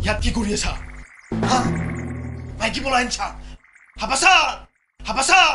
ইয়াত কি কৰি আছা হা মাইকি পলাই আনছা হাবাসাৰ হাবাসাৰ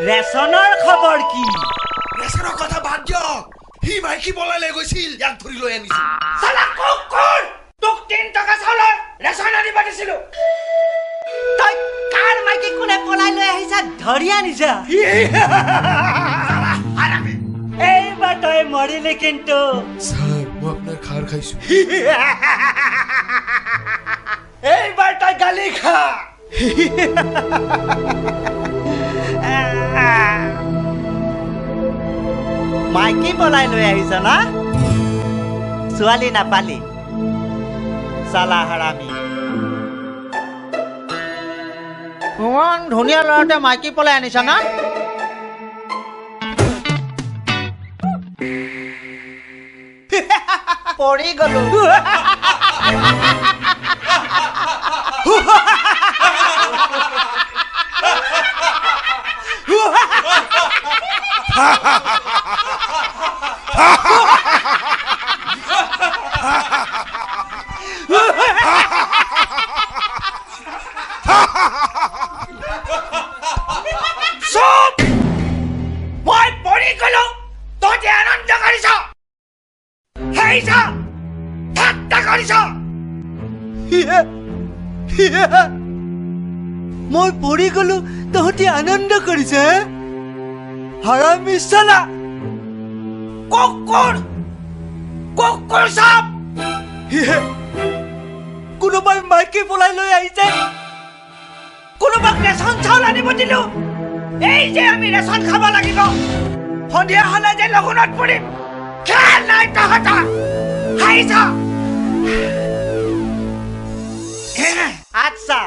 ৰেচনৰ খবৰ কি ৰেচনৰ কথা বাদ দিয়ক সি মাইকি পলাই লৈ গৈছিল ইয়াক ধৰি লৈ আনিছিল সালা কুকুৰ তোক 3 টকা চাউলৰ ৰেচন আনিব দিছিলো তই কাৰ মাইকি কোনে পলাই লৈ আহিছা ধৰি আনিছা এইবাৰ তই মৰিলি কিন্তু স্যাৰ মই আপনাৰ খাৰ খাইছো এইবাৰ তই গালি খা মাইকি পলাই লৈ আহিছ না ছোৱালী নাপালি চালা হাৰামি ইমান ধুনীয়া ল'ৰাতে মাইকি পলাই আনিছ না পৰি গলো মই পৰি গলো তহঁতে আনন্দ কৰিছ হেইছা ঠাট্টা কৰিছ মই পৰি গলো তহঁতে আনন্দ কৰিছে হাৰামি চালা কুকুৰ কুকুৰ সাপ কোনোবাই মাইকি পলাই লৈ আহিছে কোনোবাক ৰেচন চাউল আনিব দিলো এই যে আমি ৰেচন খাব লাগিব সন্ধিয়া হলে যে লগুণত পৰিম খেল নাই তহঁতৰ হাইছা আচ্ছা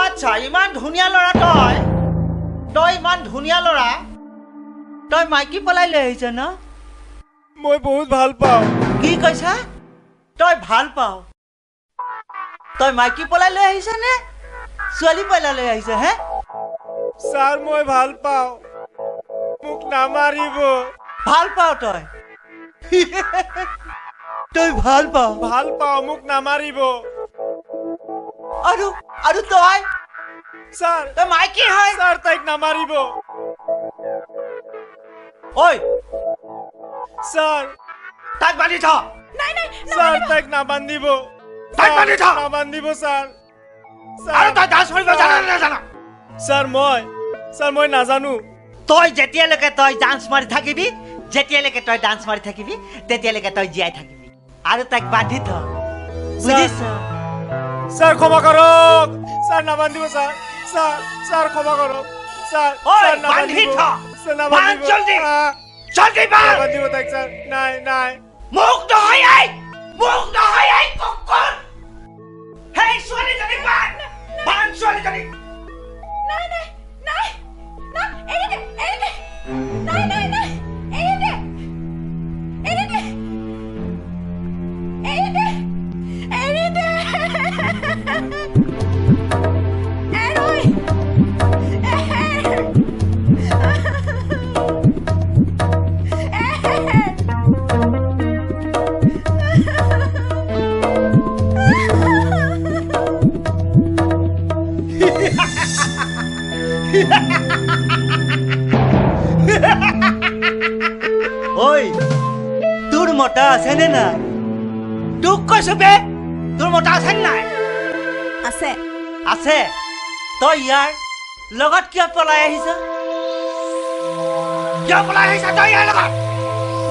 আচ্ছা ইমান ধুনীয়া ল'ৰা তই ইমান ধুনীয়া ল'ৰা তই মাইকি পলাই লৈ আহিছ ন মই বহুত ভাল পাওঁ কি কৈছা তই ভাল পাওঁ তই মাইকি পলাই লৈ আহিছ নে ছোৱালী পলাই লৈ আহিছ হে স্যাৰ মই ভাল পাওঁ মোক নামাৰিব ভাল পাওঁ তই তই ভাল পাওঁ মোক নামাৰিব আৰু তই স্যাৰ তই মাইকি হয় স্যাৰ তাইক নামাৰিব ঐ স্যাৰ তাক বান্ধি থ স্যাৰ তাইক নাবান্ধিব তাক বান্ধি থ নাবান্ধিব স্যাৰ আৰু তই ডান্স কৰিব জানা নে নাজানা স্যাৰ মই নাজানো তই যেতিয়ালৈকে তই ডান্স মাৰি থাকিবি যেতিয়ালৈকে তই ডান্স মাৰি থাকিবি তেতিয়ালৈকে তই জীয়াই থাকিবি আৰু তাক বান্ধি থ বুজিছ স্যাৰ ক্ষমা কৰক স্যাৰ নাবান্ধিব স্যাৰ ক্ষমা কৰক স্যার ঐ বান্ধি থ বান্ধ জলদি জলদি বান্ধ নাবান্ধিব তাইক স্যার নাই মুখ নহয় এই কুকুৰ হেই ছোৱালীজনী বান্ধ ছোৱালীজনী ঐ তোৰ মতা আছে নে নাই তোক কৈছো বে তোৰ মতা আছে নাই আছে আছে তই ইয়াৰ লগত কিয় পলাই আহিছ কিয় পলাই আহিছ তই ইয়াৰ লগত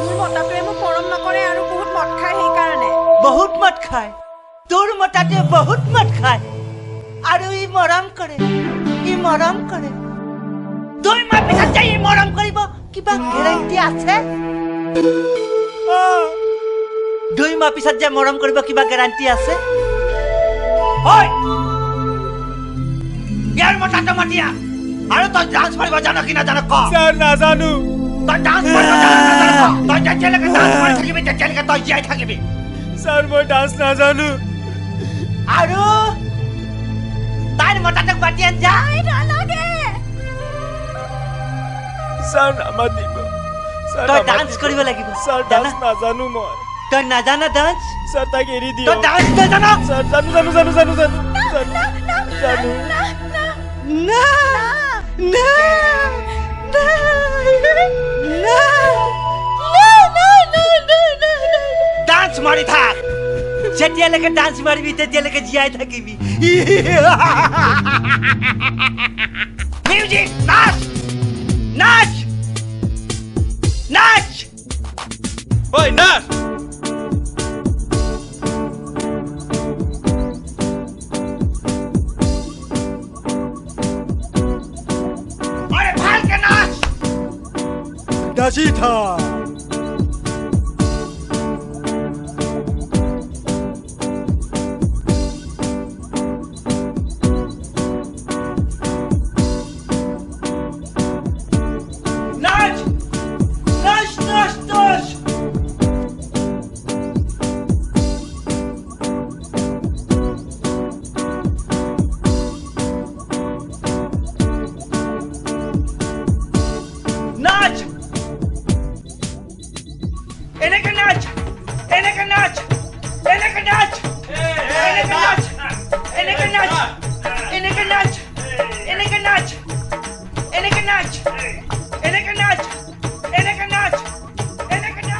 মোৰ মতাটোৱে মোক মৰম নকৰে আৰু বহুত মদ খায় সেইকাৰণে বহুত মদ খায় তোৰ মতাটোৱে বহুত মদ খায় আৰু ই মৰম কৰে তই মাৰ পিছত যাই ই মৰম কৰিব কিবা গেৰাণ্টি আছে 2 মাহ পিছত যে মৰম কৰিব কিবা গেৰাণ্টি আছে হয় ইয়াৰ মতাটো মাতিয়া আৰু তই ডান্স মাৰিব জান কি নাজান ক স্যাৰ নাজানো তই ডান্স মাৰিব জান নাজান ক তই যেতিয়ালৈকে ডান্স মাৰি থাকিবি তেতিয়ালৈকে তই জীয়াই থাকিবি স্যাৰ মই ডান্স নাজানো আৰু তাইৰ মতাটোক মাতি আন যা নালাগে স্যাৰ নামাতিব তই ডান্স কৰিব লাগিব স্যাৰ ডান্স নাজানো মই তই নাজানা ডান্স স্যাৰ তাক এৰি দিও তই ডান্স নাজানা স্যাৰ জানো না না ডান্স মাৰি থাক যেতিয়ালৈকে ডান্স মাৰিবি তেতিয়ালৈকে জীয়াই থাকিবি মিউজিক নাচ নাচ নাচ ওই নাচ আরে ভালকে নাচ নাচি থাক নাচ নাচ নাচ নাচ নাচ এনেকে নাচ এনেকে নাচ এনেকে নাচ এনেকে নাচ এনেকে নাচ এনেকে নাচ এনেকে নাচ এনেকে নাচ এনেকে নাচ এনেকে নাচ এনেকে নাচ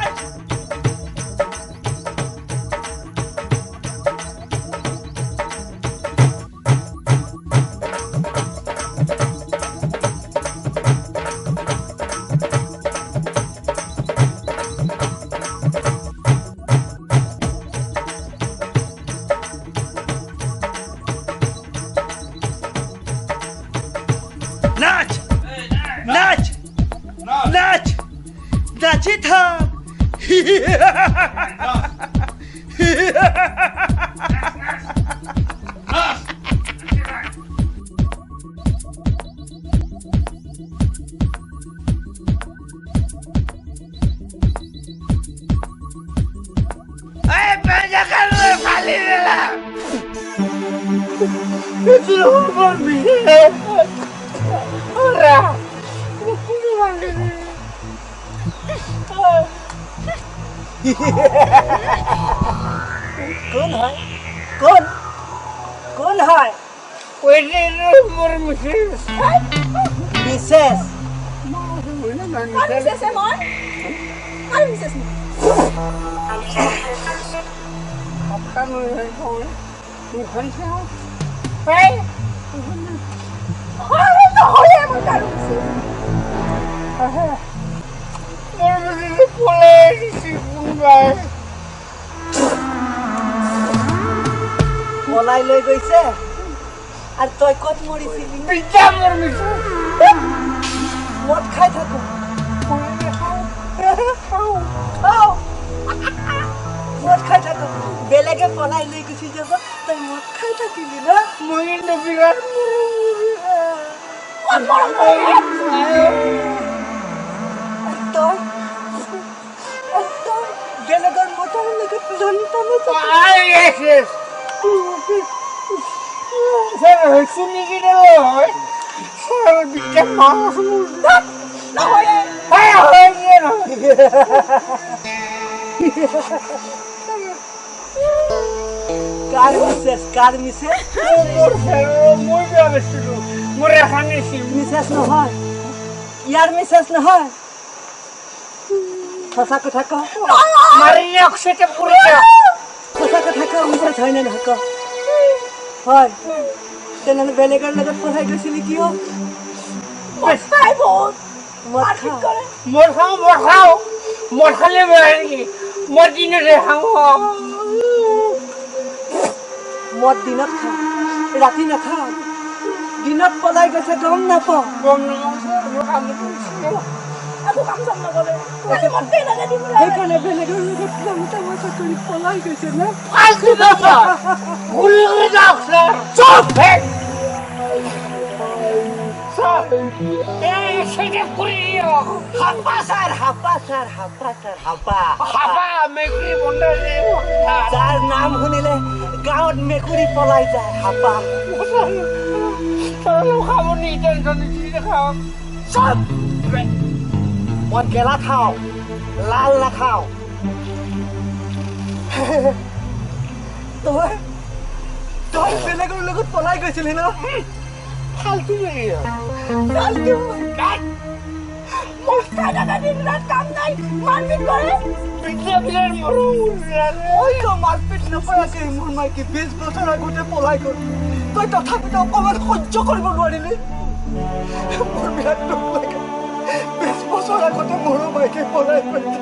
নাচ নাচ নাচ নাচি থাক এই পেঁচাকাল ফালি দিলাম कौन है कौन कौन है मिसेस পলাই লৈ গৈছে আৰু তই ক'ত মৰিছিলি মদ খাই থাকো মদ খাই থাকো বেলেগে পলাই লৈ গুচি যাব তই মদ খাই থাকিলি না মই বিৰাট তই বেলেগৰ মতৰ লগত জনিত কাৰ মিছেছ মিছেছ নহয় ইয়াৰ মিছেছ নহয় সঁচা কথা কওঁ থাকা উচিত হয়নে নহয় ক হয় তেনেহ'লে বেলেগৰ লগত পঢ়াই গৈছিলি কিয় মদ খাওঁ মদ খালে বেয়া নেকি মদ দিনতে খাওঁ মদ দিনত খা ৰাতি নাখাওঁ দিনত পলাই গৈছে গম নাপাওঁ সেইকাৰণে বেলেগৰ লগত কাম তামাচা কৰি পলাই গৈছে না যাৰ নাম শুনিলে গাঁৱত মেকুৰী পলাই যায় হাপা চব মই গেলা খাওঁ লাল নাখাওঁ তই তই বেলেগৰ লগত পলাই গৈছিলি ন ফাল্টু মাৰপিট নকৰাকে মোৰ মাইকী 20 বছৰ আগতে পলাই গ'ল তই তথাপিতো অকণমান সহ্য কৰিব নোৱাৰিলি মোৰ বিৰাট দুখ লাগে 20 বছৰ আগতে মোৰ মাইকী পলাই গৈছে